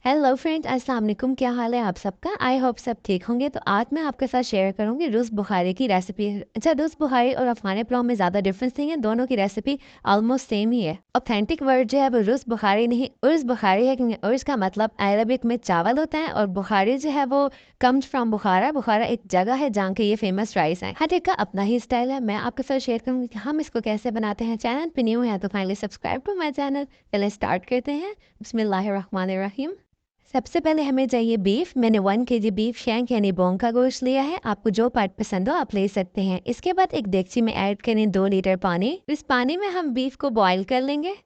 Hello friends, अस्सलाम वालेकुम। क्या हाल है आप सबका? आई होप सब ठीक होंगे। तो आज मैं आपके साथ शेयर करूंगी रूस बुखारी की रेसिपी। अच्छा, रूस बुखारी और अफगानी पुलाव में ज़्यादा डिफरेंस नहीं है, दोनों की रेसिपी ऑलमोस्ट सेम ही है। ऑथेंटिक वर्ड जो है वो रूस बुखारी नहीं, उर्स बुखारी है, क्योंकि उर्स का मतलब अरबिक में चावल होता है और बुखारी जो है वो कम्स फ्रॉम बुखारा। बुखारा एक जगह है जहाँ के ये फेमस राइस है। हर एक का अपना ही स्टाइल है। मैं आपके साथ शेयर करूंगी कि हम इसको कैसे बनाते हैं। चैनल पे न्यू है तो finally subscribe to my channel. चलें स्टार्ट करते हैं। बिस्मिल्लाहिर्रहमानिर्रहीम। सबसे पहले हमें चाहिए बीफ। मैंने 1 kg बीफ शैंक यानी बोन का गोश्त लिया है। आपको जो पार्ट पसंद हो आप ले सकते हैं। इसके बाद एक डेगची में ऐड करें 2 लीटर पानी। इस पानी में हम बीफ को बॉईल कर लेंगे।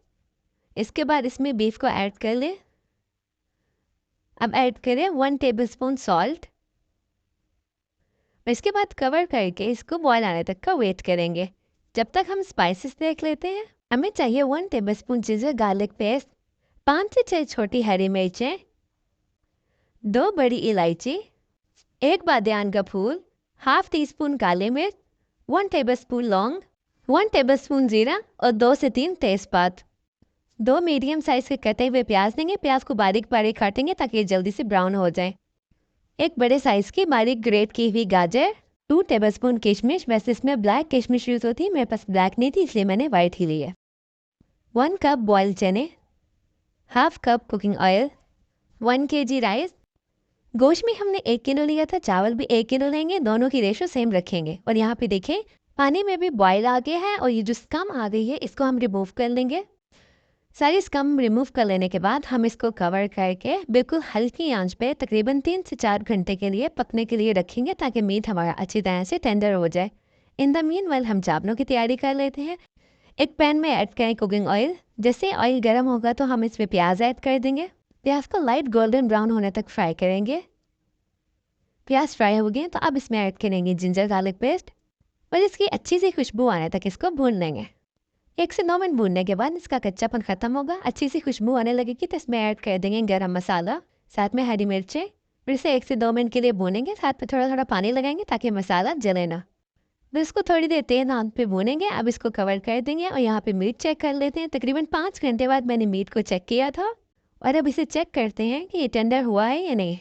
इसके बाद इसमें बीफ को ऐड कर लें। अब ऐड करें 1 टेबल स्पून सॉल्ट। इसके बाद कवर करके इसको बॉईल आने तक का वेट करेंगे। जब तक हम स्पाइसेस देख लेते हैं। हमें चाहिए 1 table spoon ginger garlic paste, 5 से 6 छोटी हरी मिर्चें, 2 बड़ी इलायची, 1 बादियान का फूल, हाफ टी स्पून काली मिर्च, 1 टेबल स्पून लौंग, 1 टेबल स्पून जीरा और 2 से 3 तेजपात। 2 मीडियम साइज के कटे हुए प्याज लेंगे। प्याज को बारीक बारीक काटेंगे ताकि ये जल्दी से ब्राउन हो जाए। एक बड़े साइज की बारीक ग्रेट की हुई गाजर, 2 टेबल स्पून किशमिश। वैसे इसमें ब्लैक किशमिश यूज होती है, मेरे पास ब्लैक नहीं थी इसलिए मैंने व्हाइट ही ली है। 1 कप बॉइल्ड चने, half cup cooking oil, 1 kg rice. गोश्त में हमने 1 किलो लिया था, चावल भी 1 किलो लेंगे, दोनों की रेशो सेम रखेंगे। और यहाँ पे देखें पानी में भी बॉयल आ गया है और ये जो स्कम आ गई है इसको हम रिमूव कर लेंगे। सारी स्कम रिमूव कर लेने के बाद हम इसको कवर करके बिल्कुल हल्की आंच पे तकरीबन 3 से 4 घंटे के लिए पकने के लिए रखेंगे ताकि मीट हमारा अच्छी तरह से टेंडर हो जाए। इन द मीनवाइल हम चावलों की तैयारी कर लेते हैं। एक पैन में ऐड करें कुकिंग ऑयल। जैसे ऑयल गर्म होगा तो हम इसमें प्याज ऐड कर देंगे। प्याज को लाइट गोल्डन ब्राउन होने तक फ्राई करेंगे। प्याज फ्राई हो गए तो अब इसमें ऐड करेंगे जिंजर गार्लिक पेस्ट और इसकी अच्छी सी खुशबू आने तक इसको भून लेंगे। 1 से 2 मिनट भूनने के बाद इसका कच्चापन खत्म होगा, अच्छी सी खुशबू आने लगेगी तो इसमें ऐड कर देंगे गरम मसाला, साथ में हरी मिर्चें। फिर से 1 से 2 मिनट के लिए भूनेंगे, साथ में थोड़ा थोड़ा पानी लगाएंगे ताकि मसाला जले ना। तो इसको थोड़ी देर तेज आंच पे भूनेंगे। अब इसको कवर कर देंगे और यहाँ पे मीट चेक कर लेते हैं। तकरीबन 5 घंटे बाद मैंने मीट को चेक किया था और अब इसे चेक करते हैं कि ये टेंडर हुआ है या नहीं।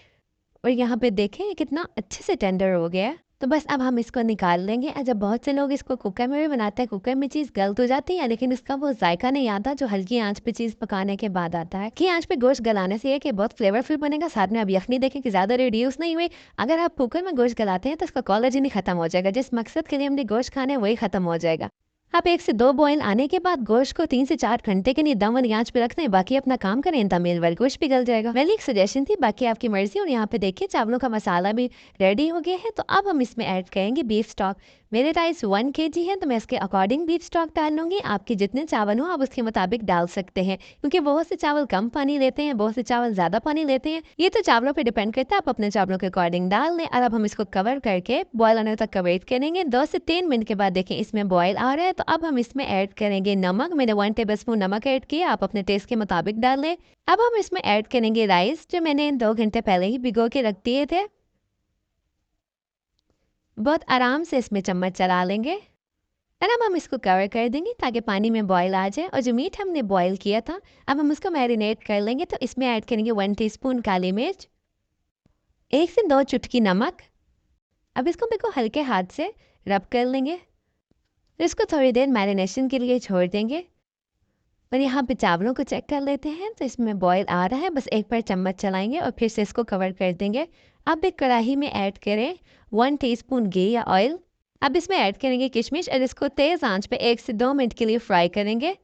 और यहाँ पे देखें ये कितना अच्छे से टेंडर हो गया है। तो बस अब हम इसको निकाल लेंगे। जब बहुत से लोग इसको कुकर में भी बनाते हैं, कुकर में चीज़ गल तो जाती है लेकिन इसका वो जायका नहीं आता जो हल्की आंच पे चीज़ पकाने के बाद आता है। कि आंच पे गोश्त गलाने से ये कि बहुत फ्लेवरफुल बनेगा। साथ में अब यखनी देखें कि ज़्यादा रिड्यूस नहीं हुई। अगर आप कुकर में गोश्त गलाते हैं तो इसका कोलेजन ही खत्म हो जाएगा। जिस मकसद के लिए हमने गोश्त खाना है वही खत्म हो जाएगा। आप 1 से 2 बॉयल आने के बाद गोश्त को 3 से 4 घंटे के लिए दम वाली आंच पे रख दें। बाकी अपना काम करें, तमिल वाली गोश्त पिघल जाएगा। मेरी एक सजेशन थी, बाकी आपकी मर्जी। और यहाँ पे देखिए चावलों का मसाला भी रेडी हो गया है। तो अब हम इसमें ऐड करेंगे बीफ स्टॉक। मेरे राइस 1 kg है तो मैं इसके अकॉर्डिंग बीफ स्टॉक डाल लूँगी। आपके जितने चावल हो आप उसके मुताबिक डाल सकते हैं, क्योंकि बहुत से चावल कम पानी लेते हैं, बहुत से चावल ज़्यादा पानी लेते हैं। ये तो चावलों पे डिपेंड करता है, आप अपने चावलों के अकॉर्डिंग डाल लें। और अब हम इसको कवर करके बॉयल आने तक का वेट करेंगे। 2 से 3 मिनट के बाद देखें इसमें बॉयल आ रहा है। तो अब हम इसमें ऐड करेंगे नमक। मैंने 1 टेबल स्पून नमक ऐड किया, आप अपने टेस्ट के मुताबिक डाल लें। अब हम इसमें ऐड करेंगे राइस जो मैंने 2 घंटे पहले ही भिगो के रख दिए थे। बहुत आराम से इसमें चम्मच चला लेंगे और अब हम इसको कवर कर देंगे ताकि पानी में बॉयल आ जाए। और जो मीट हमने बॉयल किया था अब हम उसको मैरिनेट कर लेंगे। तो इसमें ऐड करेंगे 1 टीस्पून काली मिर्च, 1 से 2 चुटकी नमक। अब इसको बिल्कुल हल्के हाथ से रब कर लेंगे। तो इसको थोड़ी देर मैरिनेशन के लिए छोड़ देंगे। और यहाँ पे चावलों को चेक कर लेते हैं। तो इसमें बॉयल आ रहा है, बस एक बार चम्मच चलाएंगे और फिर से इसको कवर कर देंगे। अब एक कढ़ाई में ऐड करें 1 टीस्पून घी या ऑयल। अब इसमें ऐड करेंगे किशमिश और इसको तेज़ आंच पे 1 से 2 मिनट के लिए फ्राई करेंगे।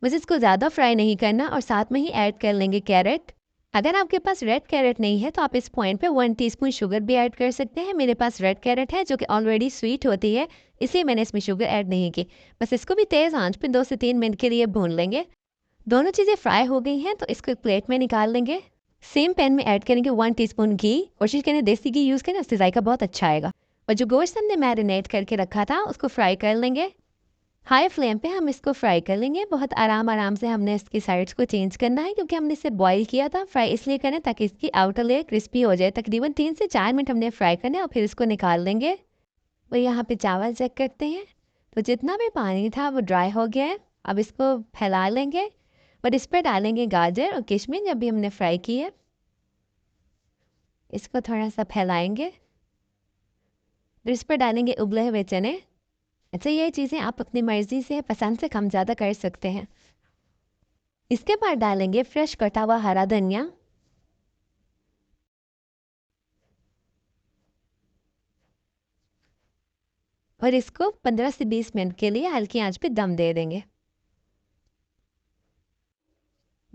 बस इसको ज़्यादा फ्राई नहीं करना। और साथ में ही ऐड कर लेंगे कैरेट। अगर आपके पास रेड कैरेट नहीं है तो आप इस पॉइंट पे 1 टीस्पून शुगर भी ऐड कर सकते हैं। मेरे पास रेड कैरेट है जो कि ऑलरेडी स्वीट होती है, इसलिए मैंने इसमें शुगर ऐड नहीं की। बस इसको भी तेज़ आंच पे 2 से 3 मिनट के लिए भून लेंगे। दोनों चीज़ें फ्राई हो गई हैं तो इसको एक प्लेट में निकाल लेंगे। सेम पैन में ऐड करेंगे 1 टीस्पून घी। कोशिश करें देसी घी यूज़ करें, उससे जायका बहुत अच्छा आएगा। और जो गोश्त हमने मैरिनेट करके रखा था उसको फ्राई कर लेंगे। हाई फ्लेम पे हम इसको फ्राई कर लेंगे। बहुत आराम आराम से हमने इसकी साइड्स को चेंज करना है, क्योंकि हमने इसे बॉईल किया था। फ्राई इसलिए करें ताकि इसकी आउटर लेयर क्रिस्पी हो जाए। तकरीबन 3 से 4 मिनट हमने फ्राई करना है और फिर इसको निकाल लेंगे। और यहाँ पे चावल चेक करते हैं तो जितना भी पानी था वो ड्राई हो गया है। अब इसको फैला लेंगे और इस पर डालेंगे गाजर और किशमिश जब भी हमने फ्राई की है। इसको थोड़ा सा फैलाएंगे, फिर इस पर डालेंगे उबले हुए चने। अच्छा, ये चीज़ें आप अपनी मर्ज़ी से पसंद से कम ज़्यादा कर सकते हैं। इसके बाद डालेंगे फ्रेश कटा हुआ हरा धनिया, और इसको 15 से 20 मिनट के लिए हल्की आंच पे दम दे देंगे।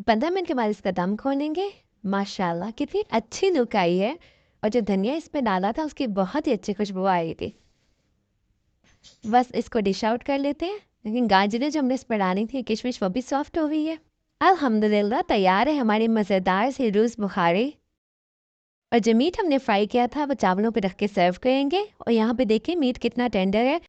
15 मिनट के बाद इसका दम खोलेंगे। माशाल्लाह कितनी अच्छी लुक आई है, और जो धनिया इस पे डाला था उसकी बहुत ही अच्छी खुशबू आई थी। बस इसको डिश आउट कर लेते हैं। लेकिन गाजरें जो हमने इस पर डाली थी, किशमिश, वो भी सॉफ्ट हो गई है। अल्हम्दुलिल्लाह तैयार है हमारी मज़ेदार सी रूज़ बुखारी। और जो मीट हमने फ्राई किया था वो चावलों पे रख के सर्व करेंगे। और यहाँ पे देखिए मीट कितना टेंडर है,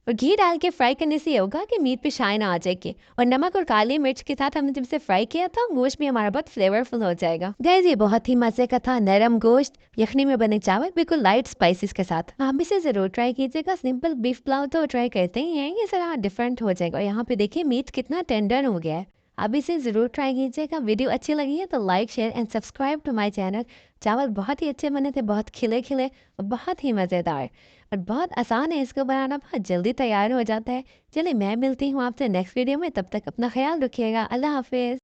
और घी डाल के फ्राई करने से ये होगा कि मीट पे शाइन आ जाएगी। और नमक और काली मिर्च के साथ हमने जब से फ्राई किया था, गोश्त भी हमारा बहुत फ्लेवरफुल हो जाएगा। गाइस, ये बहुत ही मज़े का था। नरम गोश्त, यखनी में बने चावल, बिल्कुल लाइट स्पाइसेस के साथ। आप इसे ज़रूर ट्राई कीजिएगा। सिंपल बीफ पुलाव तो ट्राई करते ही हैं, ये ज़रा डिफरेंट हो जाएगा। और यहाँ पे देखिए मीट कितना टेंडर हो गया है। आप इसे ज़रूर ट्राई कीजिएगा। वीडियो अच्छी लगी है तो like, share and subscribe to my channel. चावल बहुत ही अच्छे बने थे, बहुत खिले खिले और बहुत ही मज़ेदार, और बहुत आसान है इसको बनाना, बहुत जल्दी तैयार हो जाता है। चलिए मैं मिलती हूँ आपसे नेक्स्ट वीडियो में, तब तक अपना ख्याल रखिएगा। अल्लाह हाफिज़।